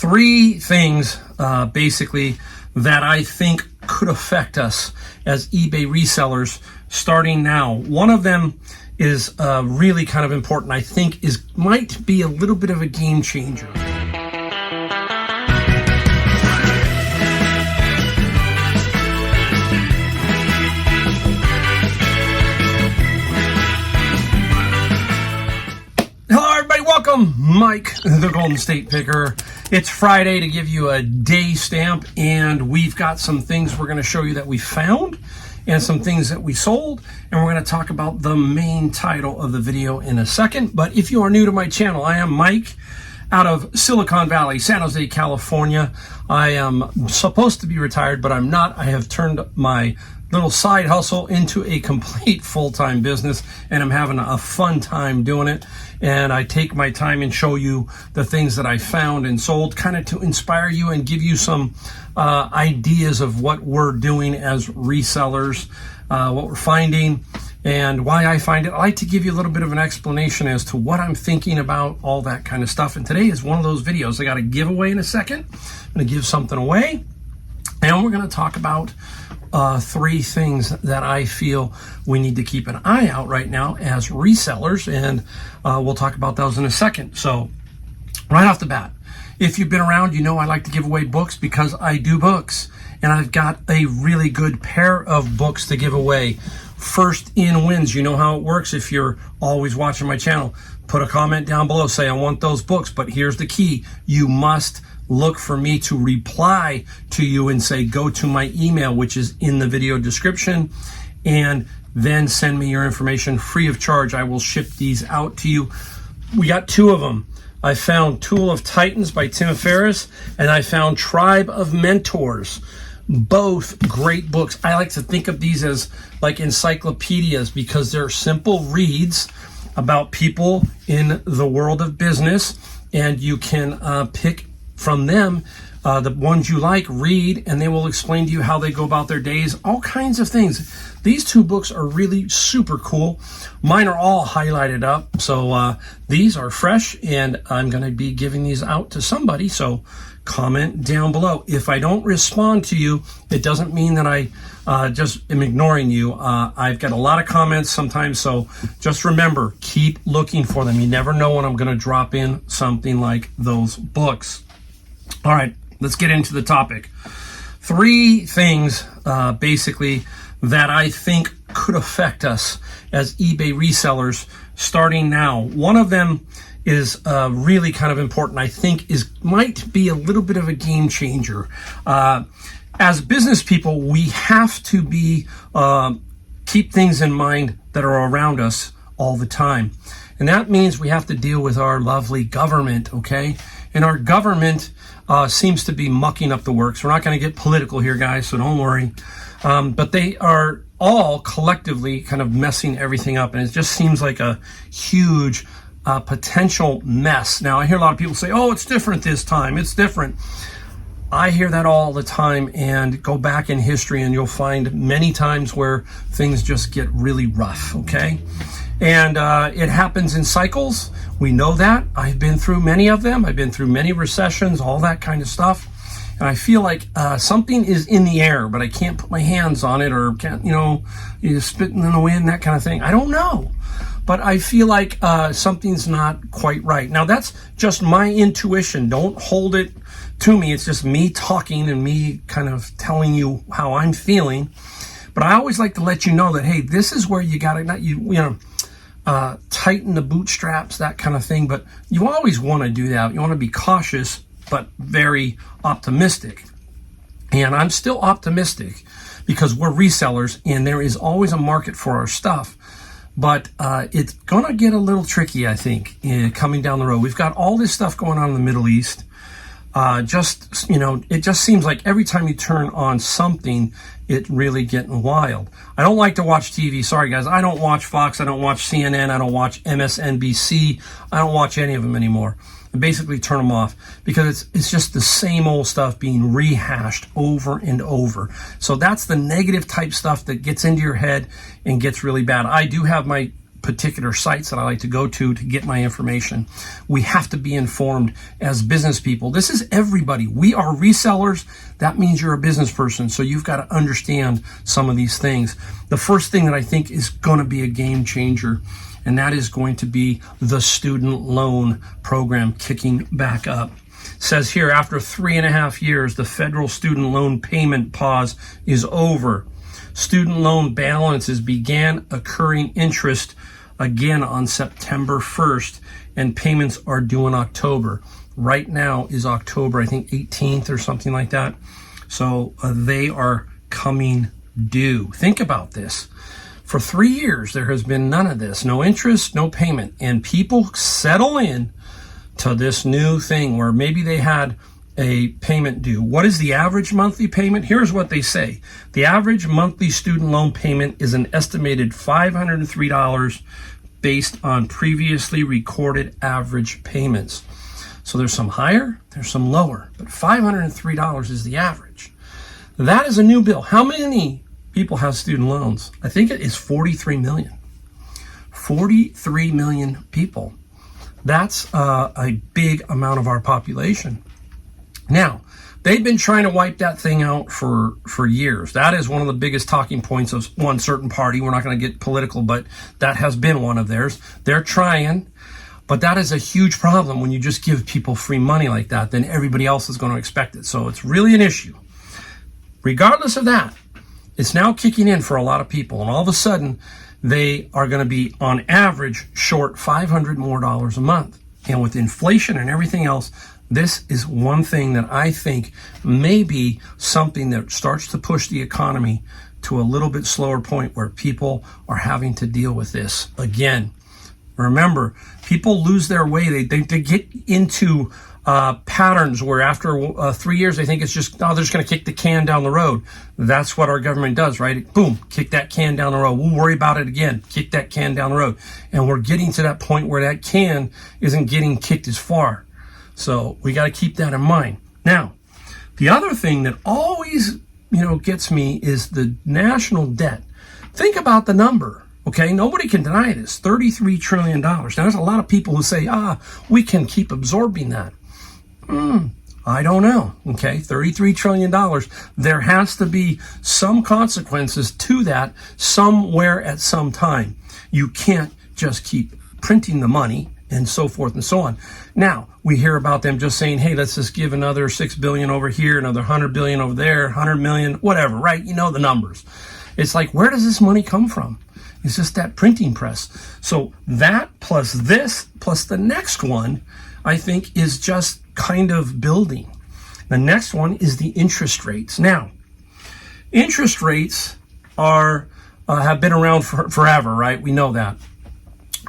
three things basically that I think could affect us as eBay resellers starting now. One of them is really kind of important. I think might be a little bit of a game changer. Welcome, Mike, the Golden State Picker. It's Friday to give you a day stamp, and we've got some things we're going to show you that we found and some things that we sold, and we're going to talk about the main title of the video in a second. But if you are new to my channel, I am Mike out of Silicon Valley, San Jose, California. I am supposed to be retired, but I'm not. I have turned my little side hustle into a complete full-time business, and I'm having a fun time doing it. And I take my time and show you the things that I found and sold, kind of to inspire you and give you some ideas of what we're doing as resellers, what we're finding, and why I find it. I like to give you a little bit of an explanation as to what I'm thinking about, all that kind of stuff. And today is one of those videos. I got a giveaway in a second. I'm going to give something away, and we're going to talk about three things that I feel we need to keep an eye out right now as resellers, and we'll talk about those in a second. So right off the bat, if you've been around, you know I like to give away books because I do books, and I've got a really good pair of books to give away. First in wins. You know how it works if you're always watching my channel. Put a comment down below, say I want those books, but here's the key. You must look for me to reply to you and say, go to my email, which is in the video description, and then send me your information free of charge. I will ship these out to you. We got two of them. I found Tool of Titans by Tim Ferriss, and I found Tribe of Mentors. Both great books. I like to think of these as like encyclopedias because they're simple reads about people in the world of business, and you can pick from them the ones you like, read, and they will explain to you how they go about their days, all kinds of things. These two books are really super cool. Mine are all highlighted up, so these are fresh, and I'm going to be giving these out to somebody, so comment down below. If I don't respond to you, it doesn't mean that I just am ignoring you. I've got a lot of comments sometimes, so just remember, keep looking for them. You never know when I'm going to drop in something like those books. All right, let's get into the topic. Three things basically that I think could affect us as eBay resellers starting now. One of them is really kind of important. I think might be a little bit of a game changer. As business people, we have to be keep things in mind that are around us all the time. And that means we have to deal with our lovely government, okay? And our government seems to be mucking up the works. We're not going to get political here, guys, so don't worry. But they are all collectively kind of messing everything up, and it just seems like a huge potential mess. Now, I hear a lot of people say, oh, it's different this time. It's different. I hear that all the time, and go back in history, and you'll find many times where things just get really rough, okay? And it happens in cycles. We know that. I've been through many of them. I've been through many recessions, all that kind of stuff. And I feel like something is in the air, but I can't put my hands on it, or can't, you're spitting in the wind, that kind of thing. I don't know. But I feel like something's not quite right. Now, that's just my intuition. Don't hold it to me. It's just me talking and me kind of telling you how I'm feeling. But I always like to let you know that, hey, this is where you got to, tighten the bootstraps, that kind of thing. But you always want to do that. You want to be cautious, but very optimistic. And I'm still optimistic because we're resellers, and there is always a market for our stuff. But it's going to get a little tricky, I think, coming down the road. We've got all this stuff going on in the Middle East. It just seems like every time you turn on something, it's really getting wild. I don't like to watch TV. Sorry, guys. I don't watch Fox. I don't watch CNN. I don't watch MSNBC. I don't watch any of them anymore. I basically turn them off because it's just the same old stuff being rehashed over and over. So that's the negative type stuff that gets into your head and gets really bad. I do have my particular sites that I like to go to get my information. We have to be informed as business people. This is everybody. We are resellers. That means you're a business person, so you've got to understand some of these things. The first thing that I think is going to be a game changer, and that is going to be the student loan program kicking back up. It says here, after 3.5 years, the federal student loan payment pause is over. Student loan balances began accruing interest again on September 1st, and payments are due in October. Right now is October, I think 18th or something like that. So they are coming due. Think about this. For 3 years, there has been none of this, no interest, no payment, and people settle in to this new thing where maybe they had a payment due. What is the average monthly payment? Here's what they say. The average monthly student loan payment is an estimated $503 based on previously recorded average payments. So there's some higher, there's some lower, but $503 is the average. That is a new bill. How many people have student loans? I think it is 43 million. 43 million people. That's a big amount of our population. Now, they've been trying to wipe that thing out for years. That is one of the biggest talking points of one certain party. We're not going to get political, but that has been one of theirs. They're trying, but that is a huge problem when you just give people free money like that. Then everybody else is going to expect it. So it's really an issue. Regardless of that, it's now kicking in for a lot of people. And all of a sudden, they are going to be, on average, short $500 more a month. And with inflation and everything else, this is one thing that I think may be something that starts to push the economy to a little bit slower point where people are having to deal with this. Again, remember, people lose their way. They get into patterns where after 3 years, they think it's just, oh, they're just going to kick the can down the road. That's what our government does, right? Boom, kick that can down the road. We'll worry about it again. Kick that can down the road. And we're getting to that point where that can isn't getting kicked as far. So we got to keep that in mind. Now, the other thing that always, gets me is the national debt. Think about the number, okay? Nobody can deny this, $33 trillion. Now, there's a lot of people who say, we can keep absorbing that. I don't know, okay? $33 trillion. There has to be some consequences to that somewhere at some time. You can't just keep printing the money and so forth and so on. Now, we hear about them just saying, hey, let's just give another $6 billion over here, another $100 billion over there, 100 million, whatever, right? You know the numbers. It's like, where does this money come from? It's just that printing press. So that plus this, plus the next one, I think is just kind of building. The next one is the interest rates. Now, interest rates have been around forever, right? We know that.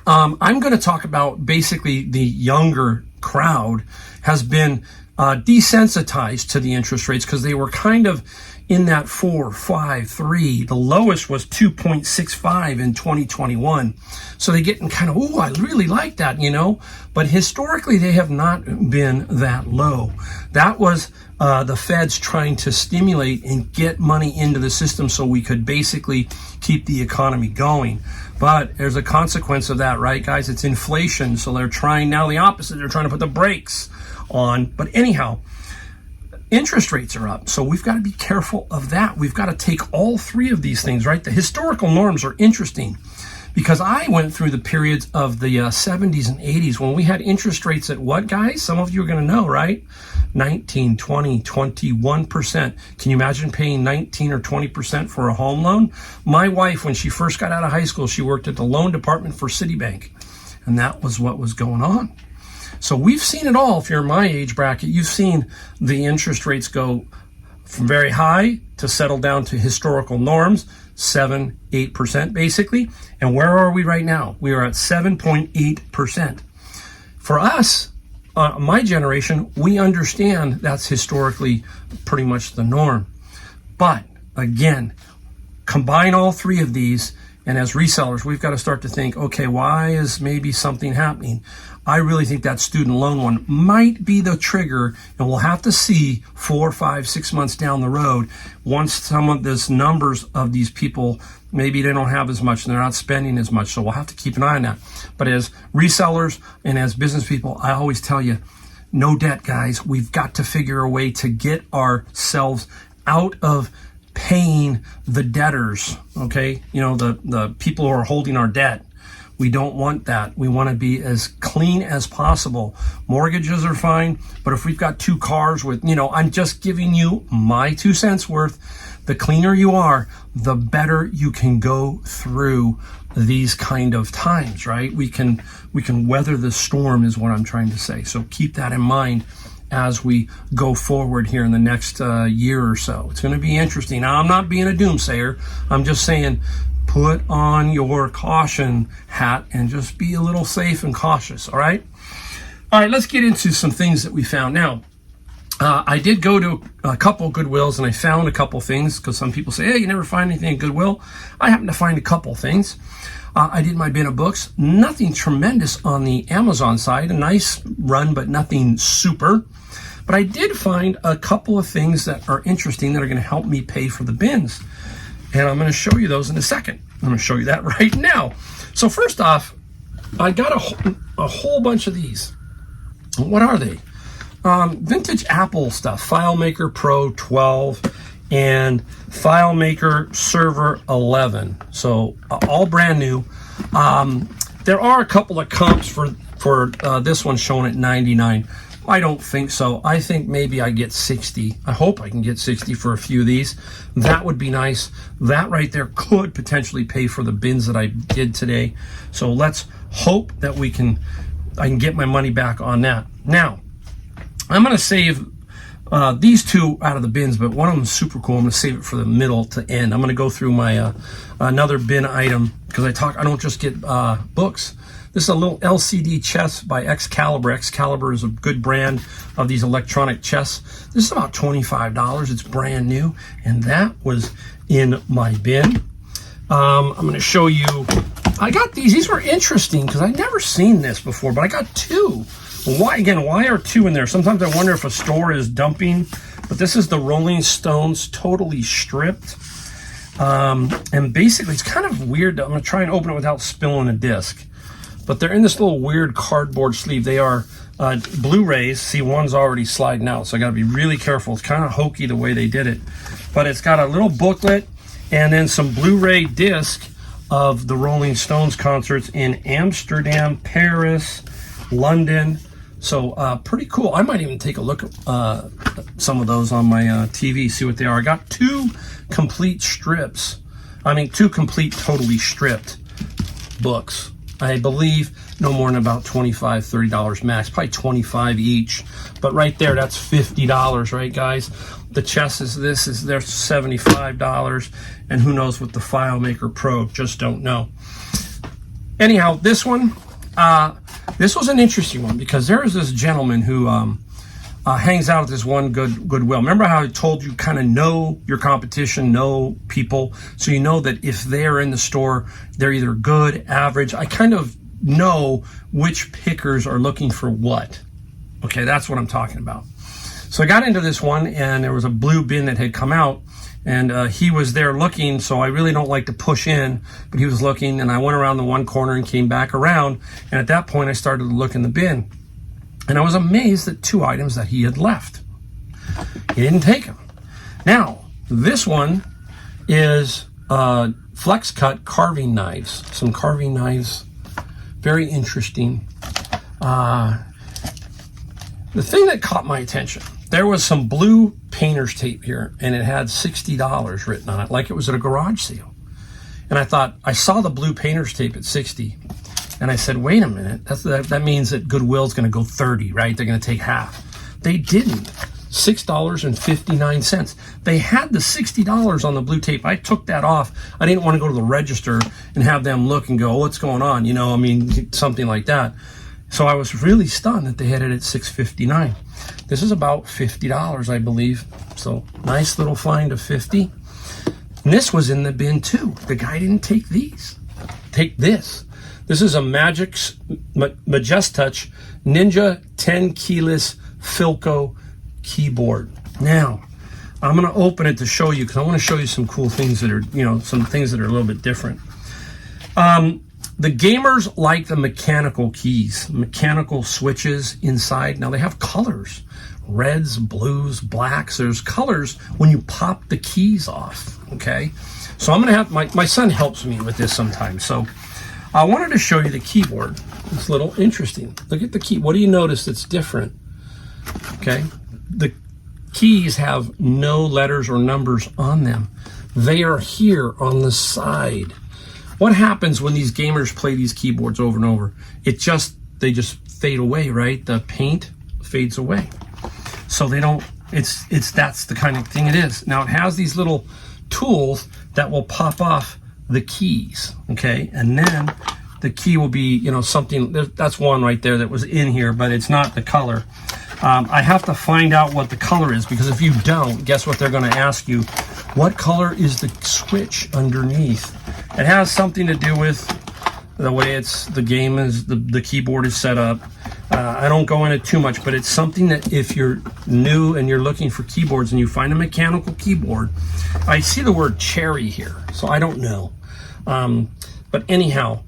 I'm going to talk about basically the younger crowd has been desensitized to the interest rates because they were kind of in that 4, 5, 3. The lowest was 2.65 in 2021. So they get in kind of, I really like that, But historically, they have not been that low. That was the feds trying to stimulate and get money into the system so we could basically keep the economy going. But there's a consequence of that, right, guys? It's inflation. So they're trying now the opposite. They're trying to put the brakes on. But anyhow, interest rates are up. So we've got to be careful of that. We've got to take all three of these things, right? The historical norms are interesting because I went through the periods of the 70s and 80s when we had interest rates at what, guys? Some of you are going to know, right? 19, 20, 21%. Can you imagine paying 19 or 20% for a home loan? My wife, when she first got out of high school, she worked at the loan department for Citibank. And that was what was going on. So we've seen it all. If you're in my age bracket, you've seen the interest rates go from very high to settle down to historical norms, 7, 8% basically. And where are we right now? We are at 7.8%. For us, my generation, we understand that's historically pretty much the norm. But again, combine all three of these, and as resellers, we've got to start to think, okay, why is maybe something happening? I really think that student loan one might be the trigger, and we'll have to see 4, 5, 6 months down the road, once some of this numbers of these people, maybe they don't have as much and they're not spending as much. So we'll have to keep an eye on that. But as resellers and as business people, I always tell you, no debt, guys. We've got to figure a way to get ourselves out of paying the debtors, okay? You know, the people who are holding our debt. We don't want that. We want to be as clean as possible. Mortgages are fine, but if we've got 2 cars with, you know, I'm just giving you my 2 cents worth. The cleaner you are, the better you can go through these kind of times, right? We can weather the storm is what I'm trying to say. So keep that in mind as we go forward here in the next year or so. It's going to be interesting. Now, I'm not being a doomsayer. I'm just saying, put on your caution hat and just be a little safe and cautious, all right? All right, let's get into some things that we found. Now, I did go to a couple Goodwills and I found a couple things, because some people say, hey, you never find anything at Goodwill. I happened to find a couple things. I did my bin of books. Nothing tremendous on the Amazon side. A nice run, but nothing super. But I did find a couple of things that are interesting that are going to help me pay for the bins. And I'm going to show you those in a second. I'm going to show you that right now. So first off, I got a whole bunch of these. What are they? Vintage Apple stuff. FileMaker Pro 12 and FileMaker Server 11. So all brand new. There are a couple of comps for this one shown at 99. I don't think so. I think maybe I get 60. I hope I can get 60 for a few of these. That would be nice. That right there could potentially pay for the bins that I did today. So let's hope that I can get my money back on that. Now, I'm going to save these 2 out of the bins, but one of them is super cool. I'm going to save it for the middle to end. I'm going to go through my another bin item, because I don't just get books. This is a little LCD chess by Excalibur. Excalibur is a good brand of these electronic chess. This is about $25. It's brand new, and that was in my bin. I'm going to show you. I got these. These were interesting because I'd never seen this before, but I got 2. Why are 2 in there? Sometimes I wonder if a store is dumping, but this is the Rolling Stones Totally Stripped. And basically, it's kind of weird. I'm going to try and open it without spilling a disc. But they're in this little weird cardboard sleeve. They are Blu-rays. See, one's already sliding out, so I got to be really careful. It's kind of hokey the way they did it. But it's got a little booklet and then some Blu-ray disc of the Rolling Stones concerts in Amsterdam, Paris, London. So pretty cool. I might even take a look at some of those on my TV, see what they are. I got 2 complete strips. 2 complete totally stripped books. I believe no more than about $25, $30 max, probably $25 each. But right there, that's $50, right, guys? The chess is they're $75, and who knows with the FileMaker Pro, just don't know. Anyhow, this one, this was an interesting one, because there is this gentleman who hangs out at this one Goodwill. Remember how I told you kind of know your competition, know people, so you know that if they're in the store, they're either good, average. I kind of know which pickers are looking for what. Okay, that's what I'm talking about. So I got into this one, and there was a blue bin that had come out, and he was there looking, so I really don't like to push in, but he was looking, and I went around the one corner and came back around, and at that point I started to look in the bin. And I was amazed at 2 items that he had left. He didn't take them. Now, this one is flex cut carving knives. Some carving knives, very interesting. The thing that caught my attention, there was some blue painter's tape here, and it had $60 written on it, like it was at a garage sale. And I thought, I saw the blue painter's tape at 60. And I said, wait a minute, that means that Goodwill's going to go 30, right? They're going to take half. They didn't. $6.59. They had the $60 on the blue tape. I took that off. I didn't want to go to the register and have them look and go, what's going on? Something like that. So I was really stunned that they had it at $6.59. This is about $50, I believe. So nice little find of 50. And this was in the bin too. The guy didn't take these. Take this. This is a Magix Majestouch Ninja 10 keyless Philco keyboard. Now, I'm going to open it to show you because I want to show you some cool things that are, some things that are a little bit different. The gamers like the mechanical keys, mechanical switches inside. Now they have colors, reds, blues, blacks. There's colors when you pop the keys off, okay? So I'm gonna have, my son helps me with this sometimes. So I wanted to show you the keyboard. It's a little interesting. Look at the key. What do you notice that's different? Okay, the keys have no letters or numbers on them. They are here on the side. What happens when these gamers play these keyboards over and over? They just fade away, right? The paint fades away. So they don't, that's the kind of thing it is. Now it has these little tools that will pop off the keys, okay? And then the key will be, something, that's one right there that was in here, but it's not the color. I have to find out what the color is, because if you don't, guess what they're going to ask you? What color is the switch underneath? It has something to do with the way the keyboard is set up. I don't go into too much, but it's something that if you're new and you're looking for keyboards and you find a mechanical keyboard, I see the word cherry here, so I don't know. But anyhow,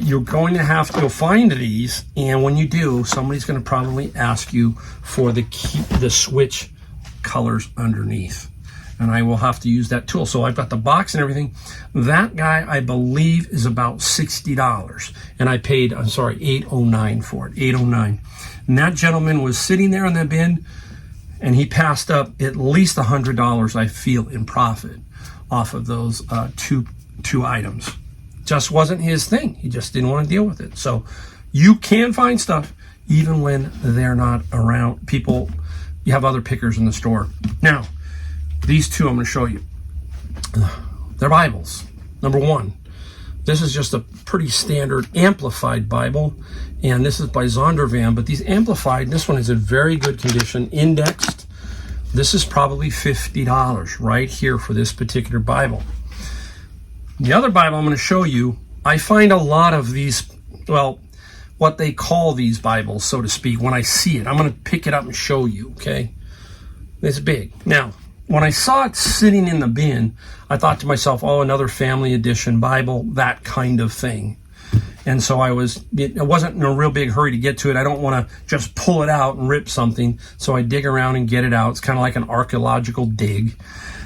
you're going to have to find these, and when you do, somebody's going to probably ask you for the switch colors underneath, and I will have to use that tool. So I've got the box and everything. That guy, I believe, is about $60, and I paid, I'm sorry, $809 for it, $809. And that gentleman was sitting there in the bin, and he passed up at least $100, I feel, in profit off of those two items. Just wasn't his thing. He just didn't want to deal with it. So you can find stuff even when they're not around. People, you have other pickers in the store. Now, these two I'm going to show you. They're Bibles. Number one, this is just a pretty standard amplified Bible, and this is by Zondervan, but these amplified, this one is in very good condition, indexed. This is probably $50 right here for this particular Bible. The other Bible I'm going to show you, I find a lot of these, well, what they call these Bibles, so to speak, when I see it. I'm going to pick it up and show you, okay? It's big. Now, when I saw it sitting in the bin, I thought to myself, oh, another family edition Bible, that kind of thing. And so I wasn't in a real big hurry to get to it. I don't want to just pull it out and rip something. So I dig around and get it out. It's kind of like an archaeological dig.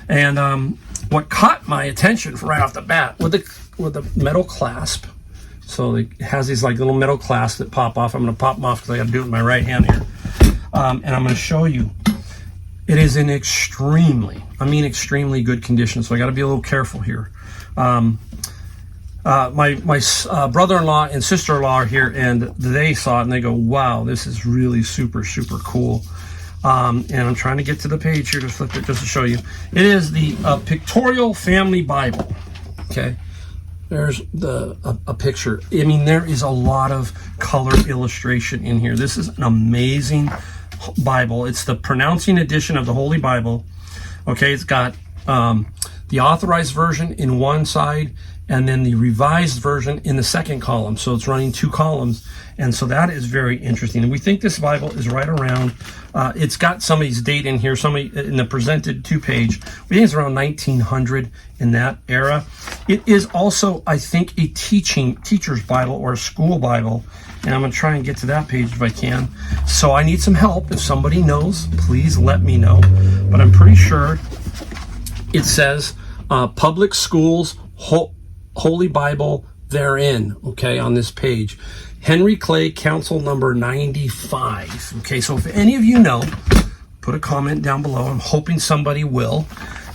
And what caught my attention right off the bat with the metal clasp. So it has these like little metal clasps that pop off. I'm going to pop them off because I got to do it with my right hand here. And I'm going to show you. It is in extremely good condition. So I got to be a little careful here. My brother-in-law and sister-in-law are here, and they saw it and they go, wow, this is really super, super cool. And I'm trying to get to the page here to flip it just to show you. It is the Pictorial Family Bible. Okay, there's a picture. I mean, there is a lot of color illustration in here. This is an amazing Bible. It's the pronouncing edition of the Holy Bible. Okay, it's got the authorized version in one side and then the revised version in the second column. So it's running two columns. And so that is very interesting. And we think this Bible is right around, it's got somebody's date in here, somebody in the presented 2-page. We think it's around 1900 in that era. It is also, I think, a teacher's Bible or a school Bible. And I'm going to try and get to that page if I can. So I need some help. If somebody knows, please let me know. But I'm pretty sure it says public schools, Holy Bible therein, okay, on this page. Henry Clay, Council number 95. Okay, so if any of you know, put a comment down below. I'm hoping somebody will.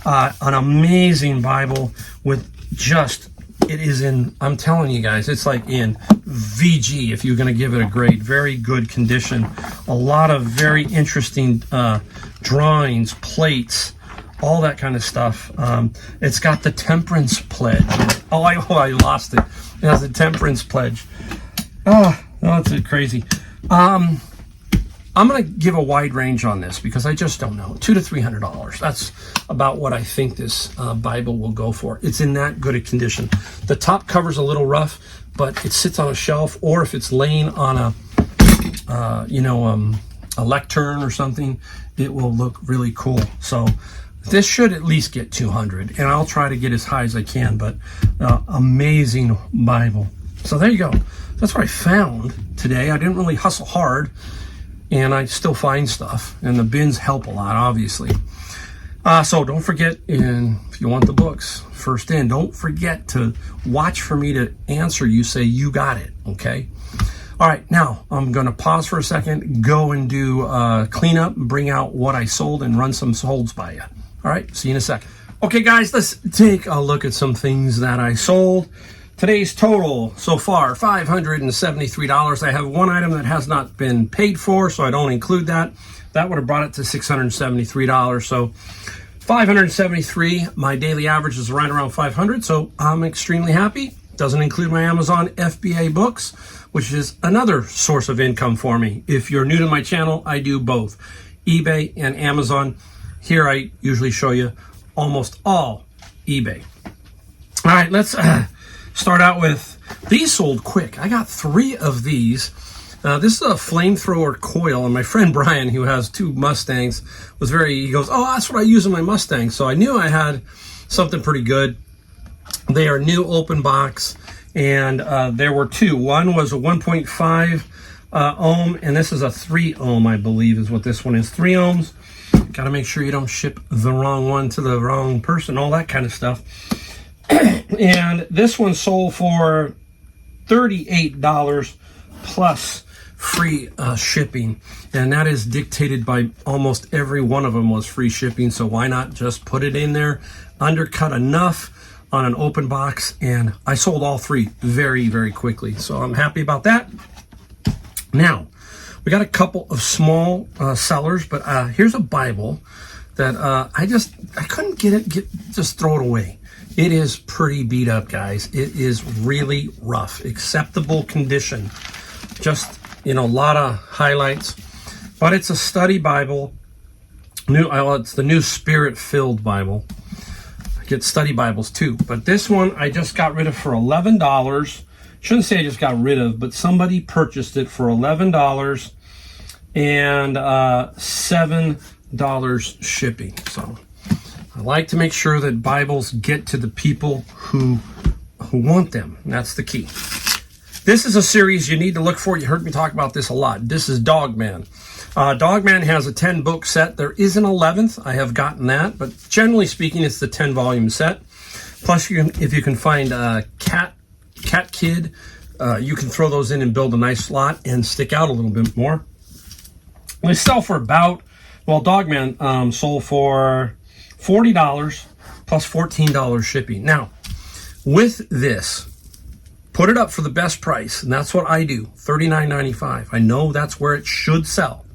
An amazing Bible with just, it is in, I'm telling you guys, it's like in VG if you're going to give it a grade. Very good condition. A lot of very interesting drawings, plates, all that kind of stuff. It's got the Temperance Pledge. Oh, I lost it. It has the Temperance Pledge. Oh, that's crazy. I'm going to give a wide range on this because I just don't know. $200 to $300. That's about what I think this Bible will go for. It's in that good a condition. The top cover's a little rough, but it sits on a shelf, or if it's laying on a lectern or something, it will look really cool. So this should at least get 200, and I'll try to get as high as I can, but amazing Bible. So there you go. That's what I found today. I didn't really hustle hard, and I still find stuff, and the bins help a lot, obviously. So don't forget, if you want the books first in, don't forget to watch for me to answer you, say you got it, okay? All right, now I'm going to pause for a second, go and do cleanup, bring out what I sold, and run some holds by you. All right, see you in a second. Okay, guys, let's take a look at some things that I sold. Today's total so far, $573. I have one item that has not been paid for, so I don't include that. That would have brought it to $673. So $573. My daily average is right around $500, so I'm extremely happy. Doesn't include my Amazon FBA books, which is another source of income for me. If you're new to my channel, I do both eBay and Amazon. Here I usually show you almost all eBay. All right, let's start out with, these sold quick. I got 3 of these. This is a flamethrower coil, and my friend Brian, who has 2 Mustangs, he goes, oh, that's what I use in my Mustang. So I knew I had something pretty good. They are new open box, and there were 2. One was a 1.5 ohm, and this is a 3 ohm, I believe is what this one is. 3 ohms. Got to make sure you don't ship the wrong one to the wrong person, all that kind of stuff. And this one sold for $38 plus free shipping, and that is dictated by almost every one of them was free shipping. So why not just put it in there, undercut enough on an open box, and I sold all 3 very, very quickly. So I'm happy about that. Now, we got a couple of small sellers, but here's a Bible that I couldn't just throw it away. It is pretty beat up, guys. It is really rough. Acceptable condition. Just, a lot of highlights. But it's a study Bible. It's the new Spirit-filled Bible. I get study Bibles too. But this one I just got rid of for $11. Shouldn't say I just got rid of, but somebody purchased it for $11 and $7 shipping. So I like to make sure that Bibles get to the people who want them. And that's the key. This is a series you need to look for. You heard me talk about this a lot. This is Dogman. Dogman has a 10-book set. There is an 11th. I have gotten that, but generally speaking, it's the 10-volume set. Plus, if you can find Cat Kid, you can throw those in and build a nice slot and stick out a little bit more. They sell for Dogman sold for $40 plus $14 shipping. Now, with this, put it up for the best price, and that's what I do, $39.95. I know that's where it should sell.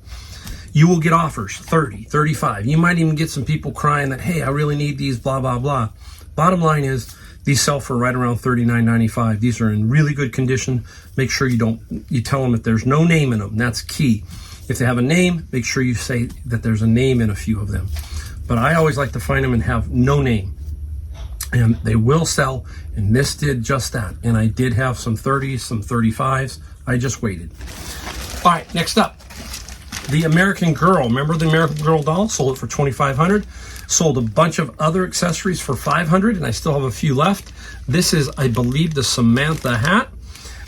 You will get offers, $30, $35. You might even get some people crying that, hey, I really need these, blah, blah, blah. Bottom line is, these sell for right around $39.95. These are in really good condition. Make sure you tell them that there's no name in them. That's key. If they have a name, make sure you say that there's a name in a few of them. But I always like to find them and have no name. And they will sell, and this did just that. And I did have some 30s, some 35s. I just waited. All right, next up. The American Girl. Remember the American Girl doll? Sold it for $2,500. Sold a bunch of other accessories for $500, and I still have a few left. This is, I believe, the Samantha hat.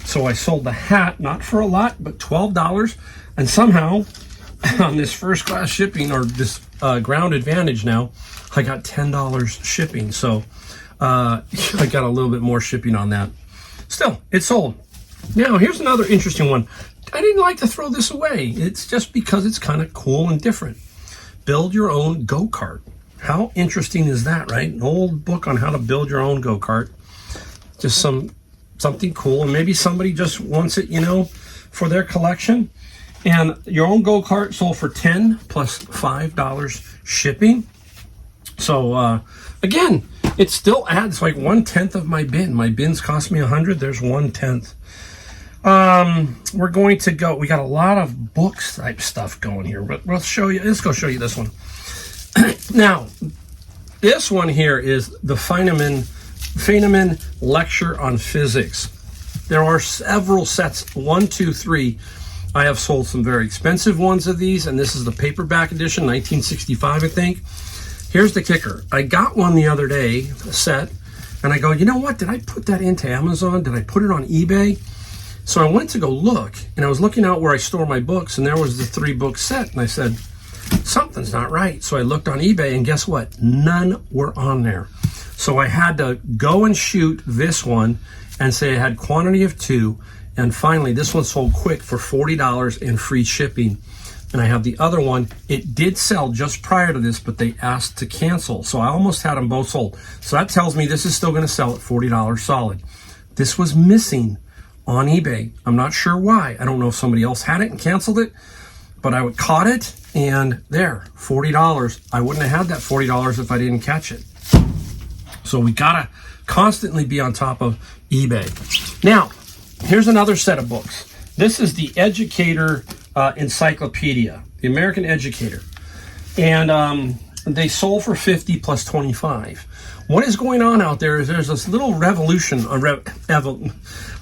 So I sold the hat, not for a lot, but $12. And somehow, on this first class shipping, or this ground advantage now, I got $10 shipping. So I got a little bit more shipping on that. Still, it sold. Now, here's another interesting one. I didn't like to throw this away. It's just because it's kind of cool and different. Build your own go-kart. How interesting is that, right? An old book on how to build your own go-kart. Just something cool, and maybe somebody just wants it, for their collection. And your own go-kart sold for $10 plus $5 shipping. So again, it still adds like 1/10 of my bin. My bins cost me $100. There's 1/10. We're going to go, we got a lot of books type stuff going here, but let's go show you this one. Now, this one here is the Feynman Lecture on Physics. There are several sets, 1, 2, 3. I have sold some very expensive ones of these, and this is the paperback edition, 1965, I think. Here's the kicker. I got one the other day, a set, and I go, you know what? Did I put that into Amazon? Did I put it on eBay? So I went to go look, and I was looking out where I store my books, and there was the 3-book set, and I said, something's not right. So I looked on eBay, and guess what? None were on there. So I had to go and shoot this one and say I had quantity of 2, and finally this one sold quick for $40 and free shipping. And I have the other one. It did sell just prior to this, but they asked to cancel. So I almost had them both sold. So that tells me this is still going to sell at $40 solid. This was missing on eBay. I'm not sure why. I don't know if somebody else had it and canceled it, but I caught it, and there, $40. I wouldn't have had that $40 if I didn't catch it. So we gotta constantly be on top of eBay. Now, here's another set of books. This is the Educator Encyclopedia, the American Educator. And they sold for $50 plus $25. What is going on out there is there's this little revolution.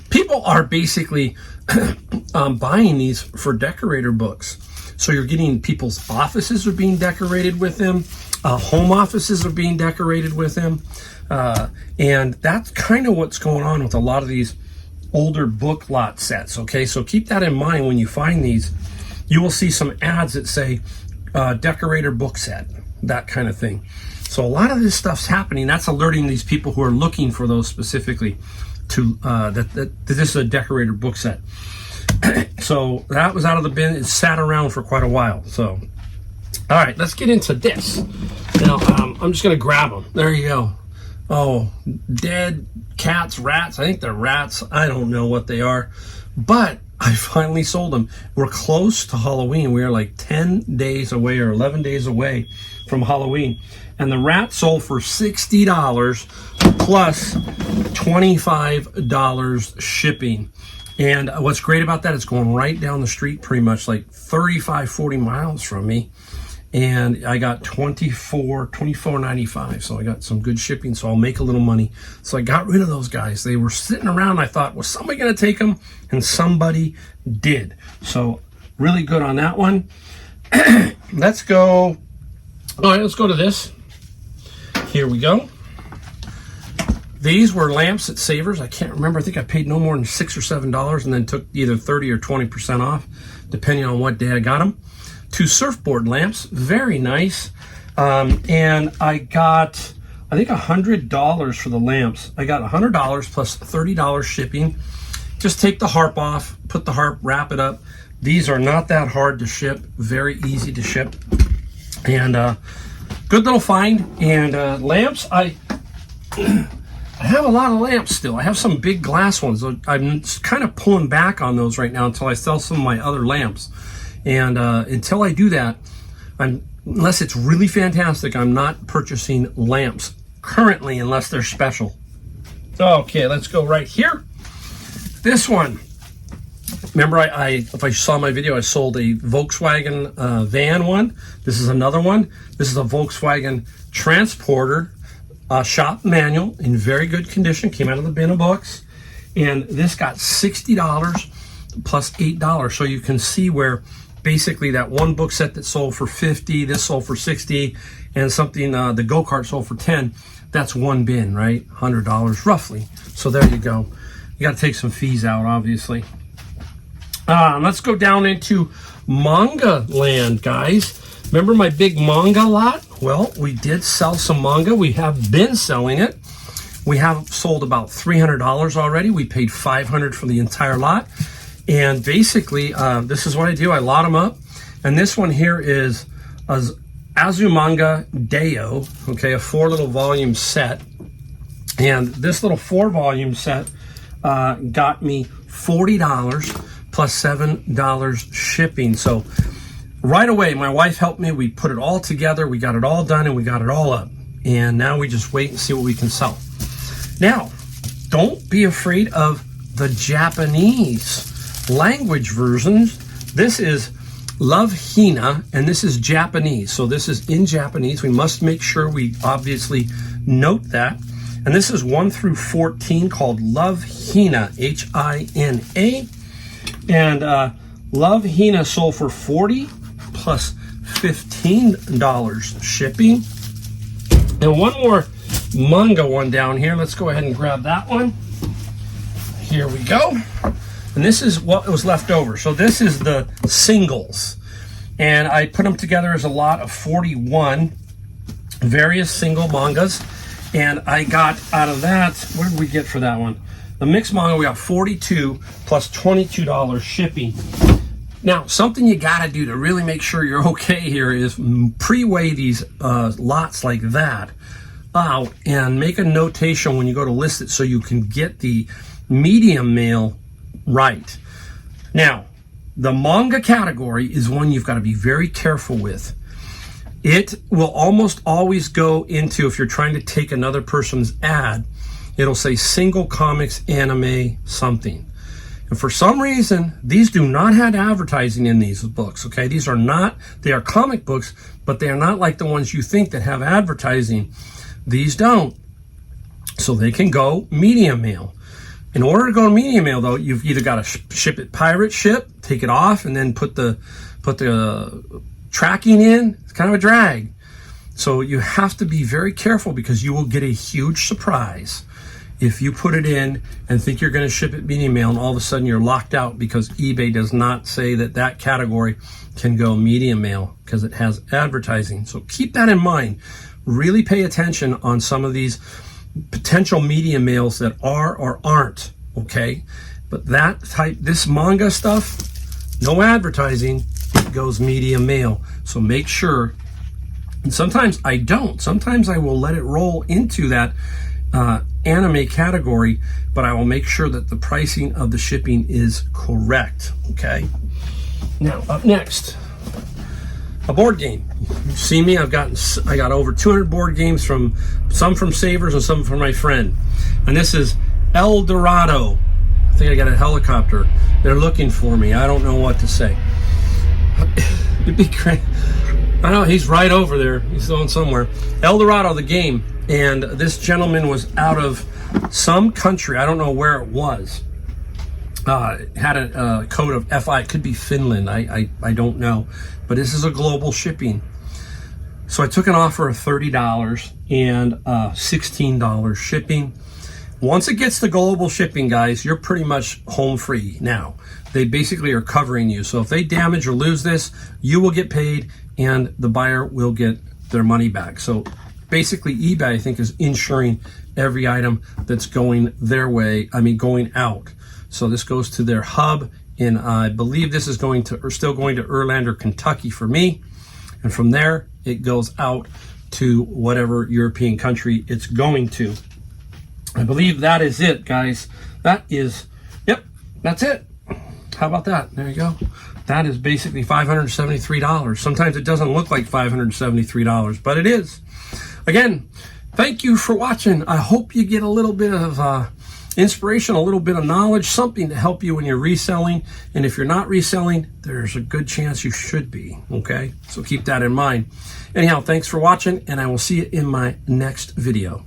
People are basically buying these for decorator books. So you're getting people's offices are being decorated with them. Home offices are being decorated with them. And that's kind of what's going on with a lot of these older book lot sets. Okay, so keep that in mind when you find these. You will see some ads that say decorator book set, that kind of thing. So a lot of this stuff's happening. That's alerting these people who are looking for those specifically to that this is a decorator book set. So that was out of the bin. It sat around for quite a while. So, all right, let's get into this. Now, I'm just going to grab them. There you go. Oh, dead cats, rats. I think they're rats. I don't know what they are. But I finally sold them. We're close to Halloween. We are like 10 days away or 11 days away from Halloween. And the rat sold for $60 plus $25 shipping. And what's great about that, it's going right down the street pretty much, like 35, 40 miles from me. And I got $24.95. So I got some good shipping, so I'll make a little money. So I got rid of those guys. They were sitting around. I thought, was somebody going to take them? And somebody did. So really good on that one. Let's go. All right, let's go to this. Here we go. These were lamps at Savers. I can't remember. I think I paid no more than $6 or $7 and then took either 30 or 20% off, depending on what day I got them. 2 surfboard lamps, very nice. And I got, I think $100 for the lamps. I got $100 plus $30 shipping. Just take the harp off, put the harp, wrap it up. These are not that hard to ship, very easy to ship. And good little find. And lamps, I have a lot of lamps still. I have some big glass ones. I'm kind of pulling back on those right now until I sell some of my other lamps. And until I do that, unless it's really fantastic, I'm not purchasing lamps currently unless they're special. Okay, let's go right here. This one. Remember, if I saw my video, I sold a Volkswagen van one. This is another one. This is a Volkswagen Transporter shop manual in very good condition. Came out of the bin of books. And this got $60 plus $8. So you can see where basically that one book set that sold for $50, this sold for $60, and something, the go-kart sold for $10. That's one bin, right? $100 roughly. So there you go. You got to take some fees out, obviously. Let's go down into manga land, guys. Remember my big manga lot? Well, we did sell some manga. We have been selling it. We have sold about $300 already. We paid $500 for the entire lot. And basically, this is what I do. I lot them up. And this one here is Azumanga Daioh, okay, a 4 little volume set. And this little 4 volume set got me $40 plus $7 shipping. So right away, my wife helped me. We put it all together. We got it all done and we got it all up. And now we just wait and see what we can sell. Now, don't be afraid of the Japanese language versions. This is Love Hina, and this is Japanese. So this is in Japanese. We must make sure we obviously note that. And this is 1 through 14 called Love Hina, H-I-N-A. And Love Hina sold for $40 plus $15 shipping. And one more manga one down here. Let's go ahead and grab that one. Here we go. And this is what was left over. So this is the singles. And I put them together as a lot of 41 various single mangas. And I got out of that, what did we get for that one? The mixed manga, we got 42 plus $22 shipping. Now, something you got to do to really make sure you're okay here is pre-weigh these lots like that out and make a notation when you go to list it so you can get the medium mail right. Now, the manga category is one you've got to be very careful with. It will almost always go into, if you're trying to take another person's ad, it'll say single comics, anime, something. And for some reason, these do not have advertising in these books, okay? These are not, they are comic books, but they are not like the ones you think that have advertising. These don't. So they can go medium mail. In order to go medium mail, though, you've either got to ship it pirate ship, take it off, and then put the tracking in. It's kind of a drag. So you have to be very careful because you will get a huge surprise if you put it in and think you're going to ship it medium mail and all of a sudden you're locked out because eBay does not say that that category can go medium mail because it has advertising. So keep that in mind. Really pay attention on some of these potential medium mails that are or aren't, okay? But that type, this manga stuff, no advertising, it goes medium mail. So make sure, and sometimes I don't. Sometimes I will let it roll into that anime category, but I will make sure that the pricing of the shipping is correct, okay? Now, up next, a board game. You see me, I got over 200 board games, from some from Savers and some from my friend. And this is El Dorado. I think I got a helicopter. They're looking for me. I don't know what to say. It'd be great. I know, he's right over there. He's going somewhere. El Dorado, the game. And this gentleman was out of some country. I don't know where it was. Had a code of FI. It could be Finland. I don't know. But this is a global shipping. So I took an offer of $30 and $16 shipping. Once it gets to global shipping, guys, you're pretty much home free now. They basically are covering you. So if they damage or lose this, you will get paid and the buyer will get their money back. So basically eBay, I think, is insuring every item that's going their way, going out. So this goes to their hub, and I believe this is going to, or still going to Erlander, Kentucky for me. And from there, it goes out to whatever European country it's going to. I believe that is it, guys. That is, yep, that's it. How about that? There you go. That is basically $573. Sometimes it doesn't look like $573, but it is. Again, thank you for watching. I hope you get a little bit of inspiration, a little bit of knowledge, something to help you when you're reselling. And if you're not reselling, there's a good chance you should be, okay? So keep that in mind. Anyhow, thanks for watching, and I will see you in my next video.